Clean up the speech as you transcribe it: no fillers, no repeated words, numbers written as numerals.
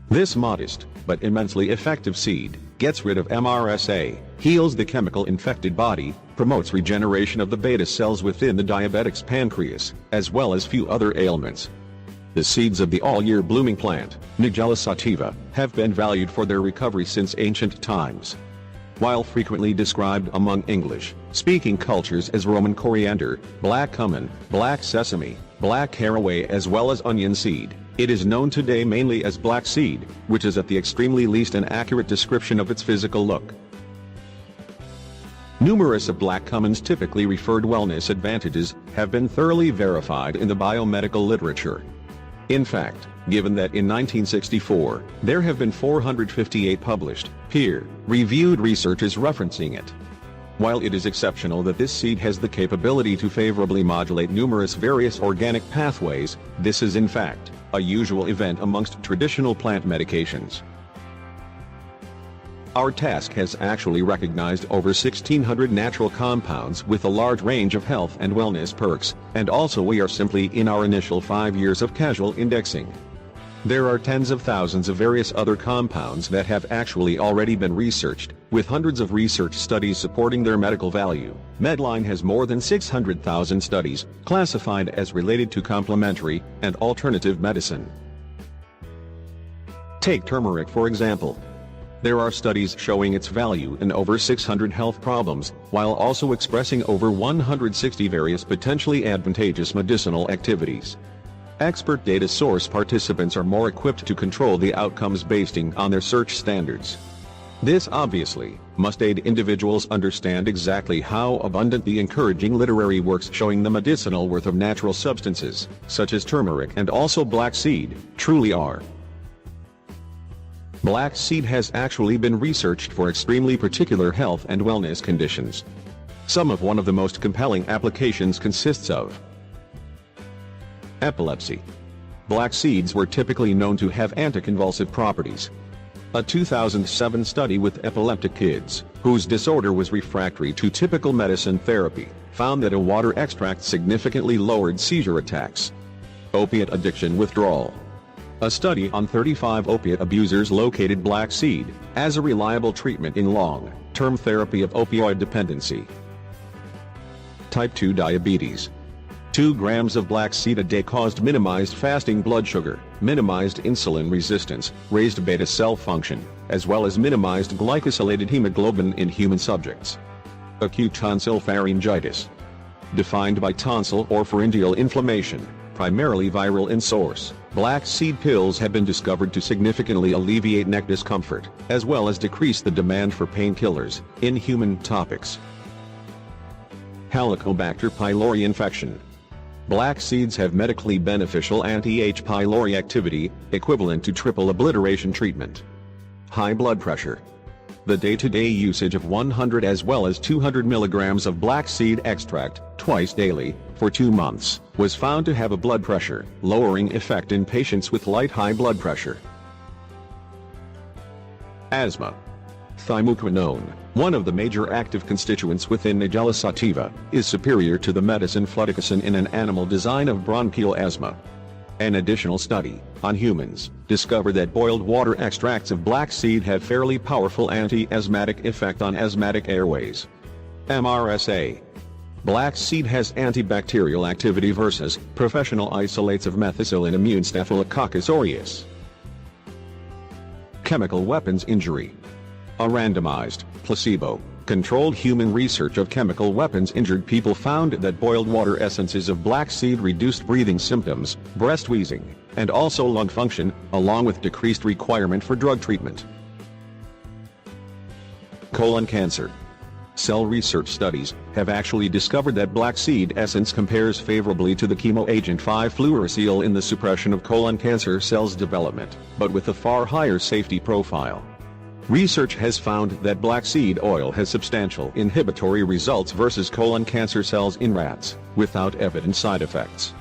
This modest, but immensely effective seed, gets rid of MRSA, heals the chemical infected body, promotes regeneration of the beta cells within the diabetic's pancreas, as well as few other ailments. The seeds of the all-year blooming plant, Nigella sativa, have been valued for their recovery since ancient times. While frequently described among English-speaking cultures as Roman coriander, black cumin, black sesame, black caraway as well as onion seed, it is known today mainly as black seed, which is at the extremely least an accurate description of its physical look. Numerous of black cumin's typically referred wellness advantages have been thoroughly verified in the biomedical literature. In fact, given that in 1964, there have been 458 published, peer-reviewed researches referencing it. While it is exceptional that this seed has the capability to favorably modulate numerous various organic pathways, this is in fact a usual event amongst traditional plant medications. Our task has actually recognized over 1,600 natural compounds with a large range of health and wellness perks, and also we are simply in our initial 5 years of casual indexing. There are tens of thousands of various other compounds that have actually already been researched, with hundreds of research studies supporting their medical value. Medline has more than 600,000 studies, classified as related to complementary and alternative medicine. Take turmeric for example. There are studies showing its value in over 600 health problems, while also expressing over 160 various potentially advantageous medicinal activities. Expert data source participants are more equipped to control the outcomes based on their search standards. This obviously must aid individuals understand exactly how abundant the encouraging literary works showing the medicinal worth of natural substances, such as turmeric and also black seed, truly are. Black seed has actually been researched for extremely particular health and wellness conditions. Some of one of the most compelling applications consists of epilepsy. Black seeds were typically known to have anticonvulsive properties. A 2007 study with epileptic kids, whose disorder was refractory to typical medicine therapy, found that a water extract significantly lowered seizure attacks. Opiate addiction withdrawal. A study on 35 opiate abusers located black seed as a reliable treatment in long-term therapy of opioid dependency. Type 2 diabetes. 2 grams of black seed a day caused minimized fasting blood sugar, minimized insulin resistance, raised beta cell function, as well as minimized glycosylated hemoglobin in human subjects. Acute tonsil pharyngitis. Defined by tonsil or pharyngeal inflammation, primarily viral in source, black seed pills have been discovered to significantly alleviate neck discomfort, as well as decrease the demand for painkillers in human topics. Helicobacter pylori infection. Black seeds have medically beneficial anti-H. pylori activity, equivalent to triple obliteration treatment. High blood pressure. The day-to-day usage of 100 as well as 200 milligrams of black seed extract, twice daily, for 2 months, was found to have a blood pressure lowering effect in patients with light high blood pressure. Asthma. Thymoquinone, one of the major active constituents within Nigella sativa, is superior to the medicine fluticasone in an animal design of bronchial asthma. An additional study, on humans, discovered that boiled water extracts of black seed have fairly powerful anti-asthmatic effect on asthmatic airways. MRSA. Black seed has antibacterial activity versus professional isolates of methicillin immune Staphylococcus aureus. Chemical weapons injury. A randomized, placebo-controlled human research of chemical weapons injured people found that boiled water essences of black seed reduced breathing symptoms, breast wheezing, and also lung function, along with decreased requirement for drug treatment. Colon cancer. Cell research studies have actually discovered that black seed essence compares favorably to the chemo agent 5-fluorouracil in the suppression of colon cancer cells development, but with a far higher safety profile. Research has found that black seed oil has substantial inhibitory results versus colon cancer cells in rats, without evident side effects.